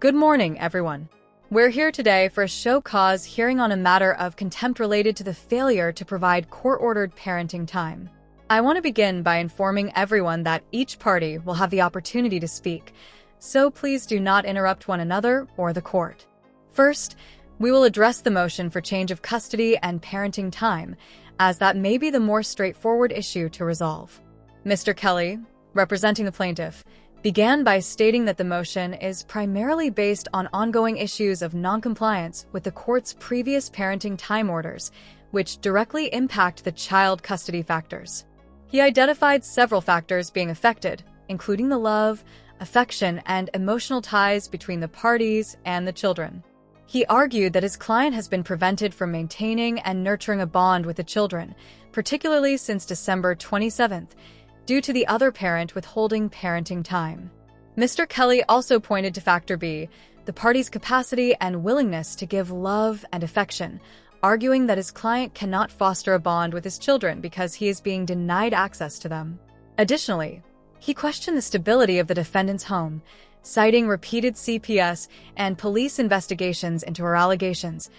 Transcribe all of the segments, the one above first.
Good morning, everyone. We're here today for a show cause hearing on a matter of contempt related to the failure to provide court-ordered parenting time. I want to begin by informing everyone that each party will have the opportunity to speak, so please do not interrupt one another or the court. First, we will address the motion for change of custody and parenting time, as that may be the more straightforward issue to resolve. Mr. Kelly, representing the plaintiff, began by stating that the motion is primarily based on ongoing issues of noncompliance with the court's previous parenting time orders, which directly impact the child custody factors. He identified several factors being affected, including the love, affection, and emotional ties between the parties and the children. He argued that his client has been prevented from maintaining and nurturing a bond with the children, particularly since December 27th, due to the other parent withholding parenting time. Mr. Kelly also pointed to Factor B, the party's capacity and willingness to give love and affection, arguing that his client cannot foster a bond with his children because he is being denied access to them. Additionally, he questioned the stability of the defendant's home, citing repeated CPS and police investigations into her allegations,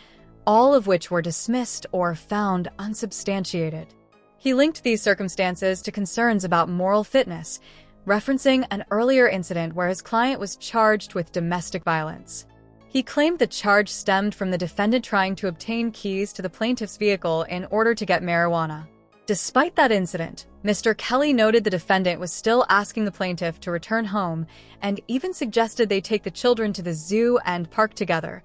all of which were dismissed or found unsubstantiated. He linked these circumstances to concerns about moral fitness, referencing an earlier incident where his client was charged with domestic violence. He claimed the charge stemmed from the defendant trying to obtain keys to the plaintiff's vehicle in order to get marijuana. Despite that incident, Mr. Kelly noted the defendant was still asking the plaintiff to return home and even suggested they take the children to the zoo and park together,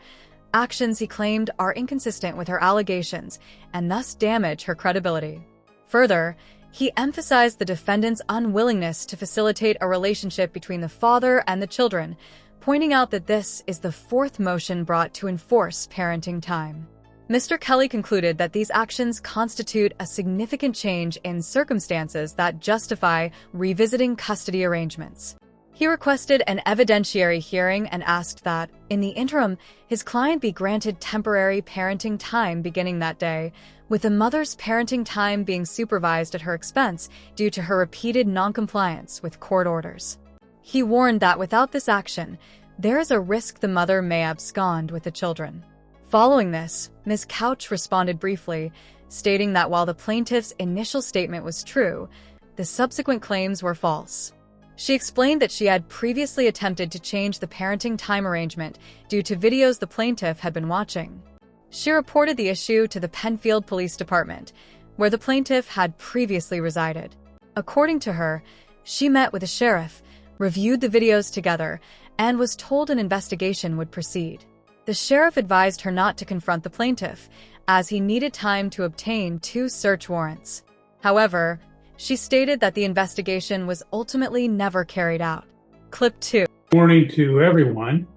actions he claimed are inconsistent with her allegations and thus damage her credibility. Further, he emphasized the defendant's unwillingness to facilitate a relationship between the father and the children, pointing out that this is the fourth motion brought to enforce parenting time. Mr. Kelly concluded that these actions constitute a significant change in circumstances that justify revisiting custody arrangements. He requested an evidentiary hearing and asked that, in the interim, his client be granted temporary parenting time beginning that day, with the mother's parenting time being supervised at her expense due to her repeated noncompliance with court orders. He warned that without this action, there is a risk the mother may abscond with the children. Following this, Ms. Couch responded briefly, stating that while the plaintiff's initial statement was true, the subsequent claims were false. She explained that she had previously attempted to change the parenting time arrangement due to videos the plaintiff had been watching. She reported the issue to the Penfield Police Department, where the plaintiff had previously resided. According to her, she met with the sheriff, reviewed the videos together, and was told an investigation would proceed. The sheriff advised her not to confront the plaintiff, as he needed time to obtain 2 search warrants. However, she stated that the investigation was ultimately never carried out. Clip 2. Good morning to everyone.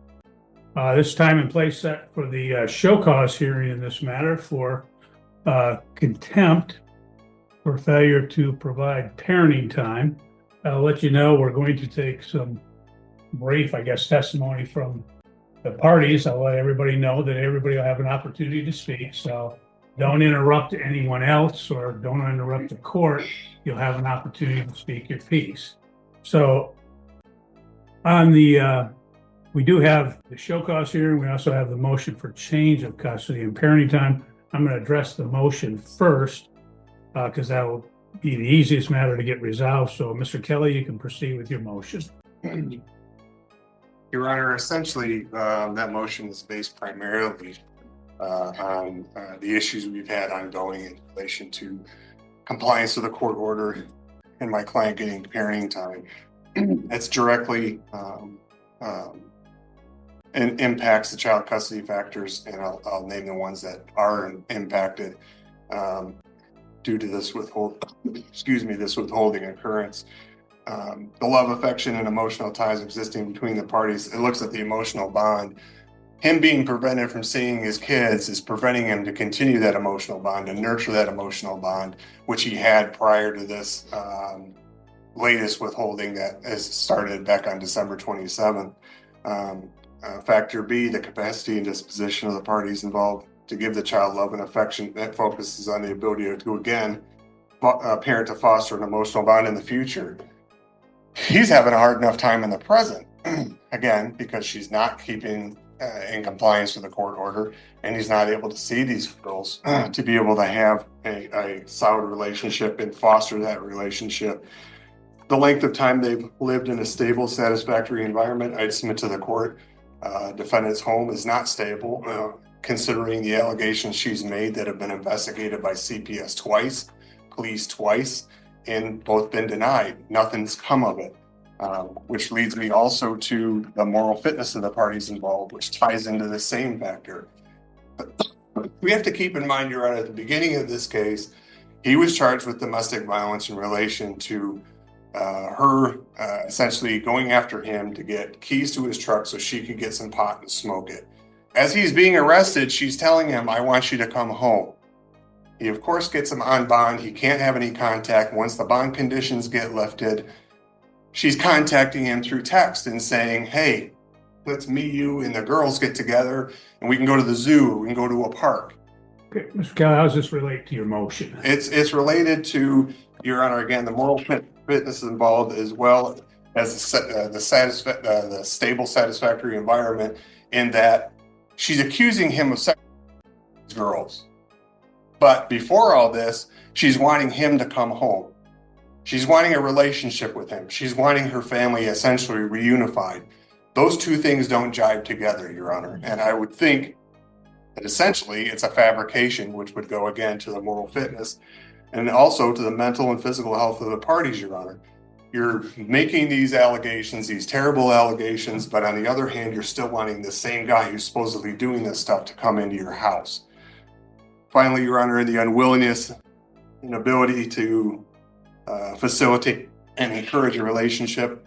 This time and place set for the show cause hearing in this matter for contempt for failure to provide parenting time. I'll let you know we're going to take some brief, testimony from the parties. I'll let everybody know that everybody will have an opportunity to speak. So don't interrupt anyone else or don't interrupt the court. You'll have an opportunity to speak your piece. So on the we do have the show cause hearing. We also have the motion for change of custody and parenting time. I'm going to address the motion first because that will be the easiest matter to get resolved. So, Mr. Kelly, you can proceed with your motion. Your Honor, essentially, that motion is based primarily on the issues we've had ongoing in relation to compliance with the court order and my client getting parenting time. It's directly and impacts the child custody factors, and I'll name the ones that are impacted due to this withholding occurrence. The love, affection, and emotional ties existing between the parties. It looks at the emotional bond. Him being prevented from seeing his kids is preventing him to continue that emotional bond and nurture that emotional bond, which he had prior to this latest withholding that has started back on December 27th. Factor B, the capacity and disposition of the parties involved to give the child love and affection. That focuses on the ability to, again, parent to foster an emotional bond in the future. He's having a hard enough time in the present. again, because she's not keeping in compliance with the court order, and he's not able to see these girls to be able to have a solid relationship and foster that relationship. The length of time they've lived in a stable, satisfactory environment, I'd submit to the court, defendant's home is not stable, considering the allegations she's made that have been investigated by CPS twice, police twice, and both been denied. Nothing's come of it. Which leads me also to the moral fitness of the parties involved, which ties into the same factor. We have to keep in mind, Your Honor, at the beginning of this case, he was charged with domestic violence in relation to her essentially going after him to get keys to his truck so she could get some pot and smoke it. As he's being arrested, she's telling him, "I want you to come home." He, of course, gets him on bond. He can't have any contact. Once the bond conditions get lifted, she's contacting him through text and saying, "Hey, let's meet you and the girls get together and we can go to the zoo, we can go to a park." Okay, Mr. Kelly, how does this relate to your motion? It's related to, Your Honor, again, the moral fitness involved, as well as the stable, satisfactory environment, in that she's accusing him of sex with girls. But before all this, she's wanting him to come home. She's wanting a relationship with him. She's wanting her family essentially reunified. Those two things don't jive together, Your Honor. And I would think that essentially it's a fabrication, which would go again to the moral fitness and also to the mental and physical health of the parties, Your Honor. You're making these allegations, these terrible allegations, but on the other hand, you're still wanting the same guy who's supposedly doing this stuff to come into your house. Finally, Your Honor, the unwillingness and ability to facilitate and encourage a relationship.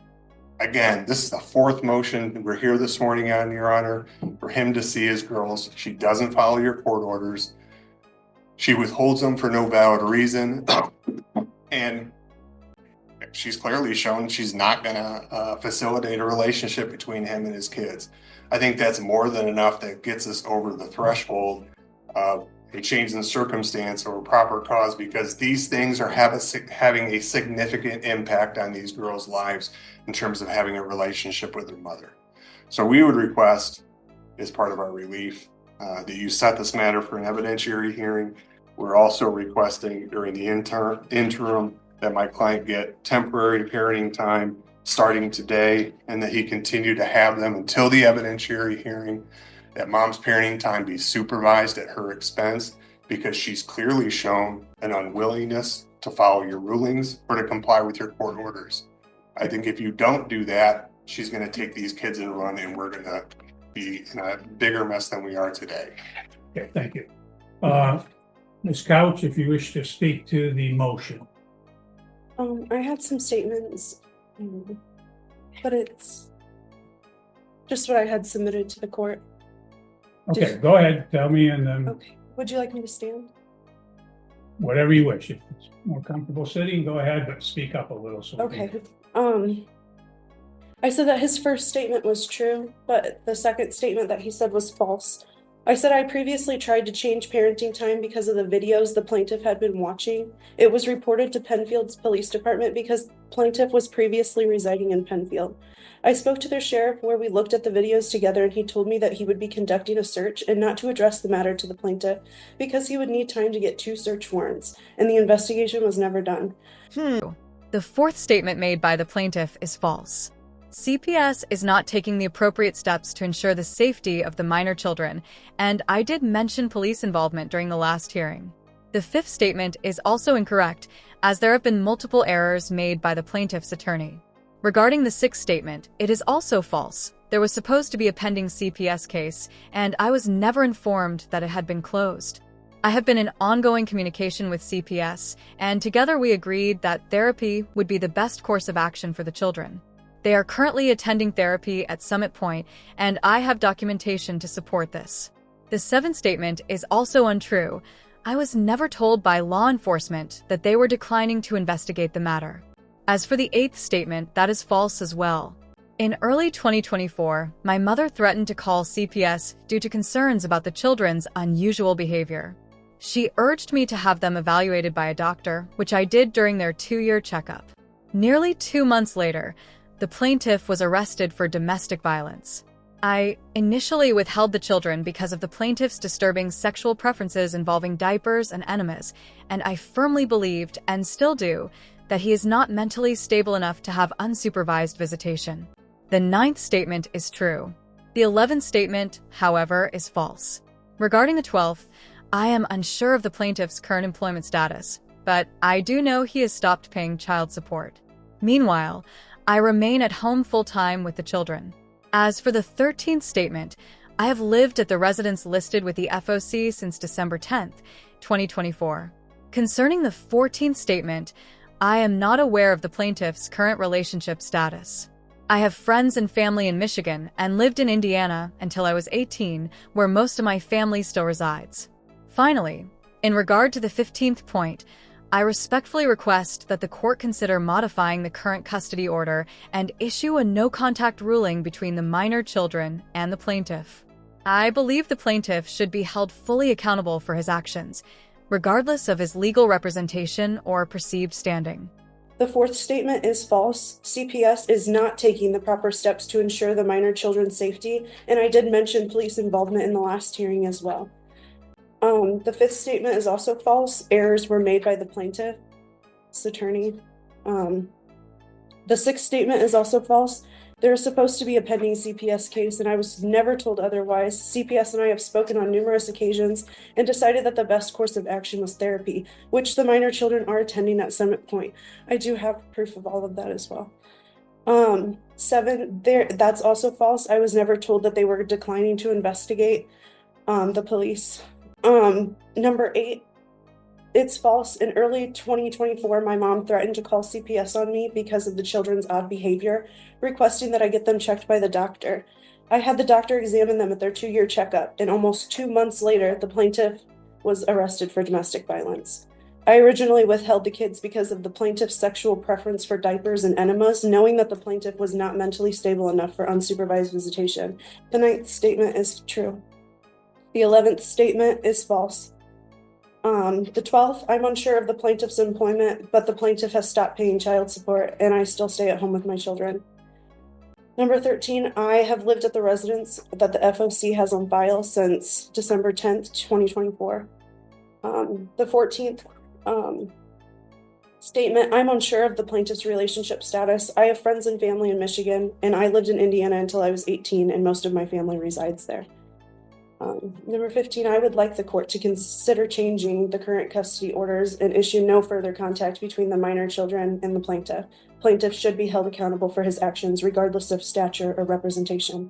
Again, this is the fourth motion we're here this morning on, Your Honor, for him to see his girls. She doesn't follow your court orders. She withholds them for no valid reason. And she's clearly shown she's not going to facilitate a relationship between him and his kids. I think that's more than enough that gets us over the threshold of a change in circumstance or a proper cause, because these things are having a significant impact on these girls' lives in terms of having a relationship with their mother. So we would request, as part of our relief, that you set this matter for an evidentiary hearing. We're also requesting during the interim that my client get temporary parenting time starting today, and that he continue to have them until the evidentiary hearing. That mom's parenting time be supervised at her expense, because she's clearly shown an unwillingness to follow your rulings or to comply with your court orders. I think if you don't do that, she's going to take these kids and run, and we're going to be in a bigger mess than we are today. Okay, thank you. Ms. Couch, if you wish to speak to the motion. I had some statements, but it's just what I had submitted to the court. Okay, go ahead, tell me, and then Okay. Would you like me to stand? whatever you wish. If it's more comfortable sitting, go ahead, but speak up a little. So Okay. I said that his first statement was true, but the second statement that he said was false. I said I previously tried to change parenting time because of the videos the plaintiff had been watching. It was reported to Penfield's police department because plaintiff was previously residing in Penfield. I spoke to their sheriff where we looked at the videos together, and he told me that he would be conducting a search and not to address the matter to the plaintiff because he would need time to get 2 search warrants, and the investigation was never done. The fourth statement made by the plaintiff is false. CPS is not taking the appropriate steps to ensure the safety of the minor children, and I did mention police involvement during the last hearing. The fifth statement is also incorrect, as there have been multiple errors made by the plaintiff's attorney. Regarding the sixth statement, it is also false. There was supposed to be a pending CPS case, and I was never informed that it had been closed. I have been in ongoing communication with CPS, and together we agreed that therapy would be the best course of action for the children. They are currently attending therapy at Summit Point, and I have documentation to support this. The seventh statement is also untrue. I was never told by law enforcement that they were declining to investigate the matter. As for the eighth statement, that is false as well. In early 2024, my mother threatened to call CPS due to concerns about the children's unusual behavior. She urged me to have them evaluated by a doctor, which I did during their 2-year checkup. Nearly 2 months later, the plaintiff was arrested for domestic violence. I initially withheld the children because of the plaintiff's disturbing sexual preferences involving diapers and enemas, and I firmly believed, and still do, that he is not mentally stable enough to have unsupervised visitation. The 9th statement is true. The 11th statement, however, is false. Regarding the 12th, I am unsure of the plaintiff's current employment status, but I do know he has stopped paying child support. Meanwhile, I remain at home full-time with the children. As for the 13th statement, I have lived at the residence listed with the FOC since December 10th, 2024. Concerning the 14th statement, I am not aware of the plaintiff's current relationship status. I have friends and family in Michigan and lived in Indiana until I was 18, where most of my family still resides. Finally, in regard to the 15th point, I respectfully request that the court consider modifying the current custody order and issue a no-contact ruling between the minor children and the plaintiff. I believe the plaintiff should be held fully accountable for his actions, regardless of his legal representation or perceived standing. The 4th statement is false. CPS is not taking the proper steps to ensure the minor children's safety, and I did mention police involvement in the last hearing as well. The 5th statement is also false. Errors were made by the plaintiff's attorney. The 6th statement is also false. There is supposed to be a pending CPS case, and I was never told otherwise. CPS and I have spoken on numerous occasions and decided that the best course of action was therapy, which the minor children are attending at Summit Point. I do have proof of all of that as well. 7, that's also false. I was never told that they were declining to investigate the police. Number 8, it's false. In early 2024, my mom threatened to call CPS on me because of the children's odd behavior, requesting that I get them checked by the doctor. I had the doctor examine them at their 2-year checkup, and almost 2 months later, the plaintiff was arrested for domestic violence. I originally withheld the kids because of the plaintiff's sexual preference for diapers and enemas, knowing that the plaintiff was not mentally stable enough for unsupervised visitation. The 9th statement is true. The 11th statement is false. The 12th, I'm unsure of the plaintiff's employment, but the plaintiff has stopped paying child support, and I still stay at home with my children. Number 13, I have lived at the residence that the FOC has on file since December 10th, 2024. The 14th statement, I'm unsure of the plaintiff's relationship status. I have friends and family in Michigan, and I lived in Indiana until I was 18, and most of my family resides there. Number 15, I would like the court to consider changing the current custody orders and issue no further contact between the minor children and the plaintiff. Plaintiff should be held accountable for his actions, regardless of stature or representation.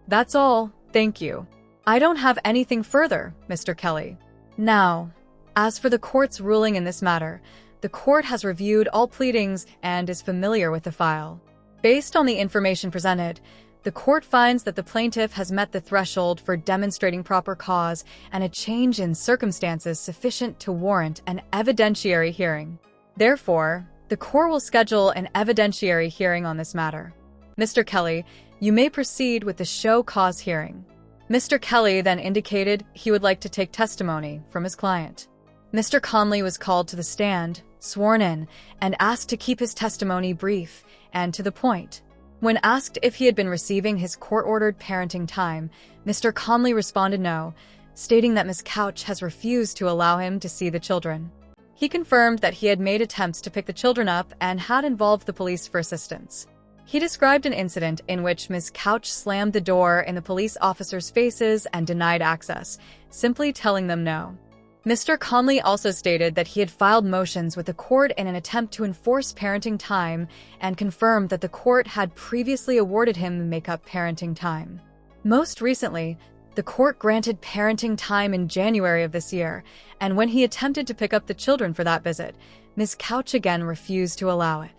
That's all. Thank you. I don't have anything further, Mr. Kelly. Now, as for the court's ruling in this matter, the court has reviewed all pleadings and is familiar with the file. Based on the information presented, the court finds that the plaintiff has met the threshold for demonstrating proper cause and a change in circumstances sufficient to warrant an evidentiary hearing. Therefore, the court will schedule an evidentiary hearing on this matter. Mr. Kelly, you may proceed with the show cause hearing. Mr. Kelly then indicated he would like to take testimony from his client. Mr. Conley was called to the stand, sworn in, and asked to keep his testimony brief and to the point. When asked if he had been receiving his court-ordered parenting time, Mr. Conley responded no, stating that Ms. Couch has refused to allow him to see the children. He confirmed that he had made attempts to pick the children up and had involved the police for assistance. He described an incident in which Ms. Couch slammed the door in the police officers' faces and denied access, simply telling them no. Mr. Conley also stated that he had filed motions with the court in an attempt to enforce parenting time and confirmed that the court had previously awarded him the make-up parenting time. Most recently, the court granted parenting time in January of this year, and when he attempted to pick up the children for that visit, Ms. Couch again refused to allow it.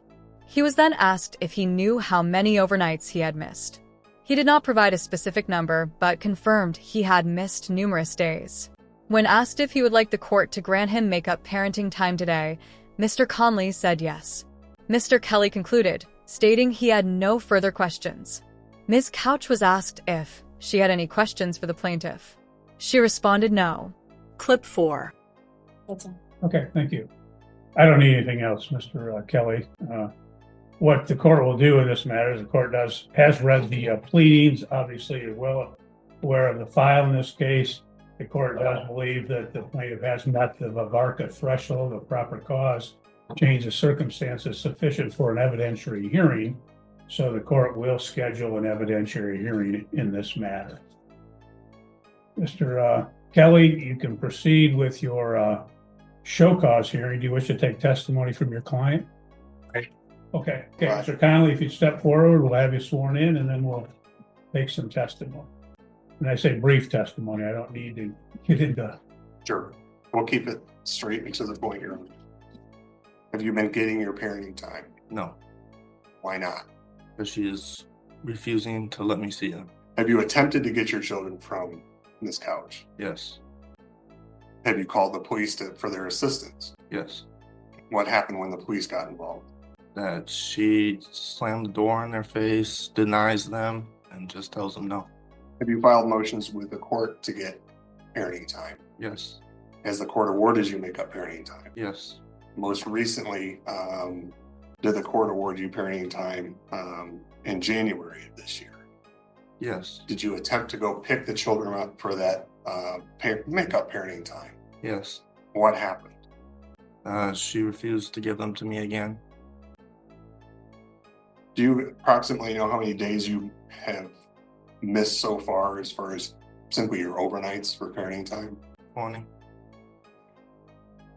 He was then asked if he knew how many overnights he had missed. He did not provide a specific number, but confirmed he had missed numerous days. When asked if he would like the court to grant him make-up parenting time today, Mr. Conley said yes. Mr. Kelly concluded, stating he had no further questions. Ms. Couch was asked if she had any questions for the plaintiff. She responded no. Clip 4. That's all. Okay, thank you. I don't need anything else, Mr. Kelly. what the court will do in this matter, the court has read the pleadings, obviously is well aware of the file in this case. The court does believe that the plaintiff has met the Vavarka threshold of proper cause, change of circumstances sufficient for an evidentiary hearing. So the court will schedule an evidentiary hearing in this matter. Mr. Kelly, you can proceed with your show cause hearing. Do you wish to take testimony from your client? Okay, Mr. Connolly, if you step forward, we'll have you sworn in and then we'll take some testimony. And I say brief testimony, I don't need to get into. Sure. We'll keep it straight and to the point here. Have you been getting your parenting time? No, Why not? because she is refusing to let me see him. Have you attempted to get your children from this couch? Yes, Have you called the police for their assistance? yes. What happened when the police got involved? That she slammed the door in their face, denies them, and just tells them no. Have you filed motions with the court to get parenting time? Yes, Has the court awarded you make up parenting time? yes, Most recently, did the court award you parenting time in January of this year? yes, Did you attempt to go pick the children up for that make up parenting time? yes. What happened? She refused to give them to me again. Do you approximately know how many days you have missed so far as simply your overnights for parenting time? 20.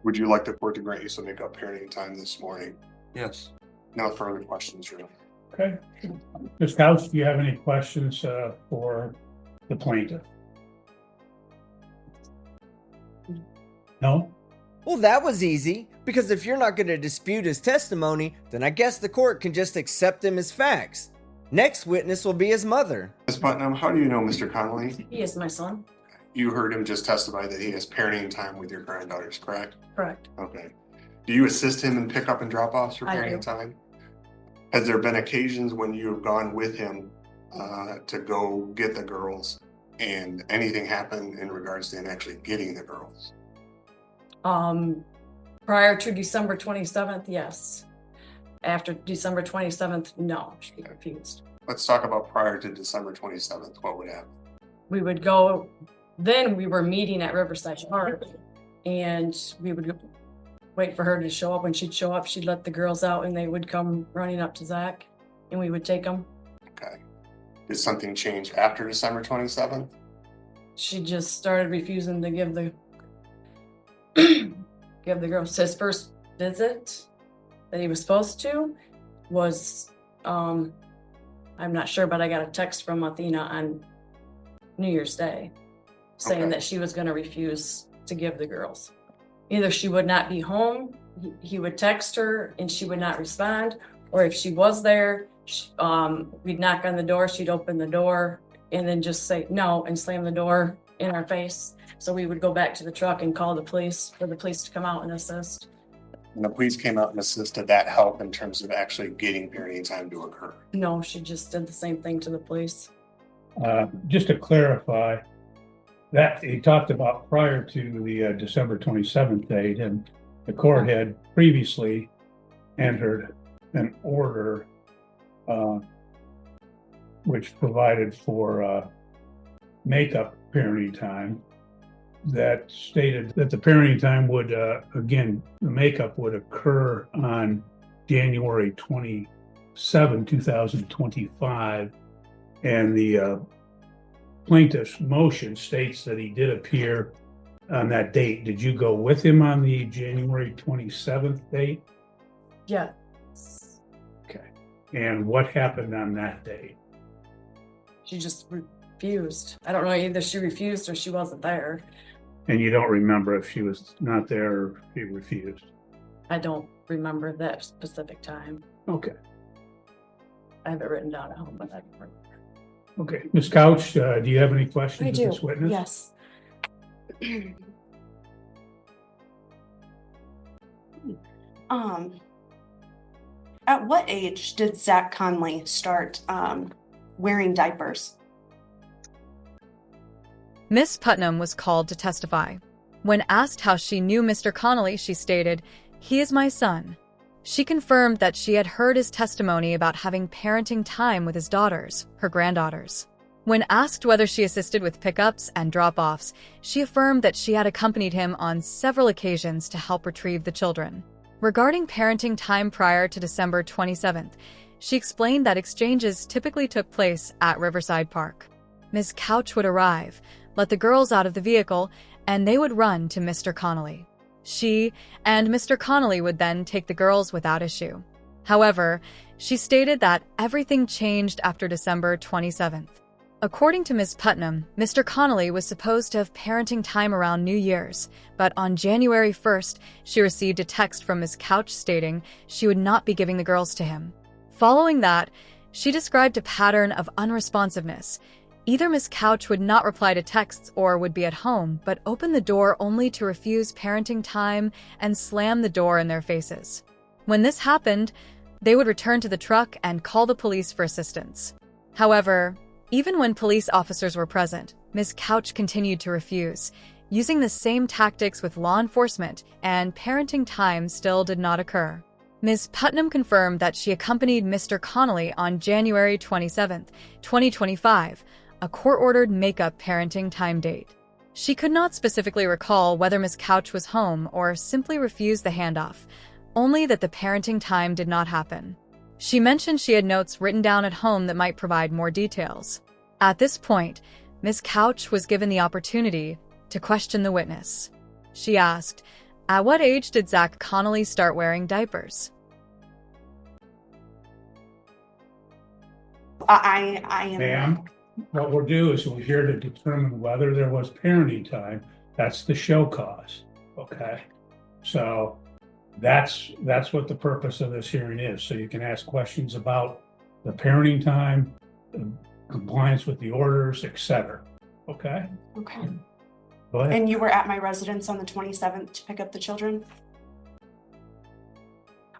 Would you like the court to grant you some make up parenting time this morning? Yes. No further questions, Your Honor. Okay. Ms. Couch, do you have any questions for the plaintiff? No? Well, that was easy, because if you're not going to dispute his testimony, then I guess the court can just accept him as facts. Next witness will be his mother. Ms. Putnam, how do you know Mr. Connolly? He is my son. You heard him just testify that he has parenting time with your granddaughters, correct? Correct. Okay. Do you assist him in pickup and drop offs for I parenting do. time? Has there been occasions when you have gone with him to go get the girls and anything happened in regards to him actually getting the girls? Prior to December 27th, yes. After December 27th, no, she refused. Let's talk about prior to December 27th. What would happen? We would go, then we were meeting at Riverside Park, and we would wait for her to show up. When she'd show up, she'd let the girls out and they would come running up to Zach and we would take them. Okay. Did something change after December 27th? She just started refusing to give the give the girls. His first visit that he was supposed to was I'm not sure, but I got a text from Athena on New Year's Day saying Okay. that she was going to refuse to give the girls. Either she would not be home, he would text her and she would not respond, or if she was there, we'd knock on the door, she'd open the door and then just say no and slam the door in our face. So we would go back to the truck and call the police for the police to come out and assist. And the police came out and assisted. That help in terms of actually getting parenting time to occur? No, she just did the same thing to the police. Just to clarify, that he talked about prior to the December 27th date, and the court had previously entered an order which provided for makeup parenting time that stated that the parenting time would, again, the makeup would occur on January 27, 2025. And the plaintiff's motion states that he did appear on that date. Did you go with him on the January 27th date? Yeah. Okay. And what happened on that date? She just refused. I don't know, either she refused or she wasn't there. And you don't remember if she was not there or if she refused? I don't remember that specific time. Okay. I have it written down at home, but I don't remember. Okay. Ms. Couch, do you have any questions I of do, this witness? yes. At what age did Zach Conley start wearing diapers? Miss Putnam was called to testify. When asked how she knew Mr. Connolly, she stated, "He is my son." She confirmed that she had heard his testimony about having parenting time with his daughters, her granddaughters. When asked whether she assisted with pickups and drop-offs, she affirmed that she had accompanied him on several occasions to help retrieve the children. Regarding parenting time prior to December 27th, she explained that exchanges typically took place at Riverside Park. Ms. Couch would arrive, let the girls out of the vehicle, and they would run to Mr. Connolly. She and Mr. Connolly would then take the girls without issue. However, she stated that everything changed after December 27th. According to Ms. Putnam, Mr. Connolly was supposed to have parenting time around New Year's, but on January 1st, she received a text from Ms. Couch stating she would not be giving the girls to him. Following that, she described a pattern of unresponsiveness. Either Ms. Couch would not reply to texts or would be at home, but open the door only to refuse parenting time and slam the door in their faces. When this happened, they would return to the truck and call the police for assistance. However, even when police officers were present, Ms. Couch continued to refuse, using the same tactics with law enforcement, and parenting time still did not occur. Ms. Putnam confirmed that she accompanied Mr. Connolly on January 27, 2025, a court-ordered make-up parenting time date. She could not specifically recall whether Ms. Couch was home or simply refused the handoff, only that the parenting time did not happen. She mentioned she had notes written down at home that might provide more details. At this point, Ms. Couch was given the opportunity to question the witness. She asked, "At what age did Zach Connolly start wearing diapers?" I am. Ma'am, what we'll do is we're here to determine whether there was parenting time. That's the show cause, okay? So that's what the purpose of this hearing is. So you can ask questions about the parenting time, compliance with the orders, etc. Okay? Okay. Go ahead. And you were at my residence on the 27th to pick up the children?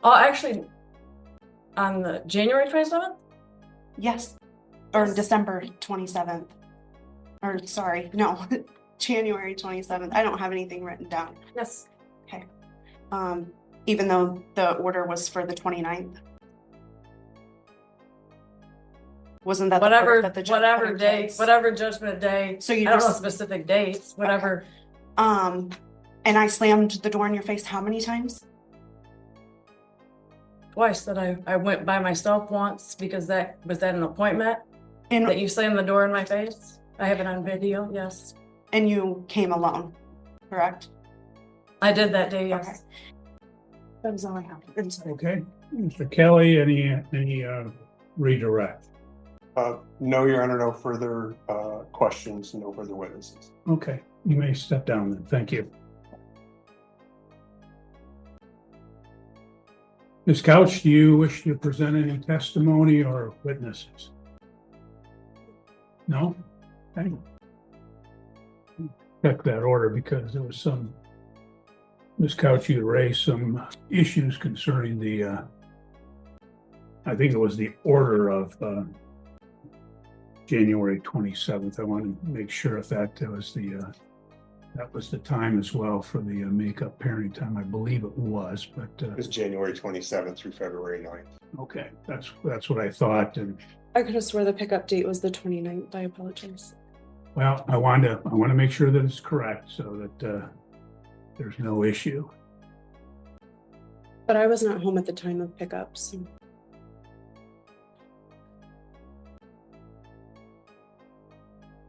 Oh, actually, on the January 27th? Yes. Or December 27th. Or sorry, no, January 27th. I don't have anything written down. Yes. Okay. Even though the order was for the 29th. Wasn't that Whatever, the part that the judge put whatever in day, place? whatever judgment day. So you I don't know just- specific dates, whatever. And I slammed the door in your face how many times? Twice that I went by myself once because that was at an appointment And that you slammed the door in my face. I have it on video, yes. and you came alone, correct? I did that day, yes. Okay. That was all I have. I'm sorry. Okay, Mr. Kelly, any redirect? No, Your Honor, no further questions, no further witnesses. Okay, you may step down then. Thank you. Ms. Couch, do you wish to present any testimony or witnesses? No? Okay. Check that order because there was some, Ms. Couch, you raised some issues concerning the, I think it was the order of January 27th. I want to make sure if that was the time as well for the makeup parenting time. I believe it was, but It was January 27th through February 9th. okay, that's what I thought. And I could have swore the pickup date was the 29th. I apologize. well, I want to make sure that it's correct so that there's no issue. But I was not home at the time of pickups.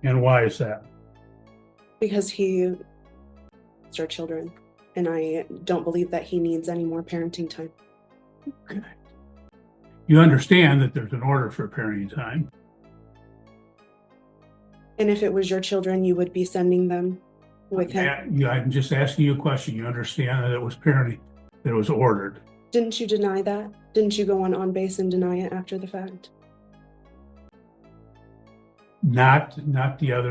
And why is that? Because he is our children, and I don't believe that he needs any more parenting time. Okay. You understand that there's an order for parenting time. And if it was your children, you would be sending them with him. I'm just asking you a question. You understand that it was parenting, that it was ordered. Didn't you deny that? Didn't you go on base and deny it after the fact? Not the other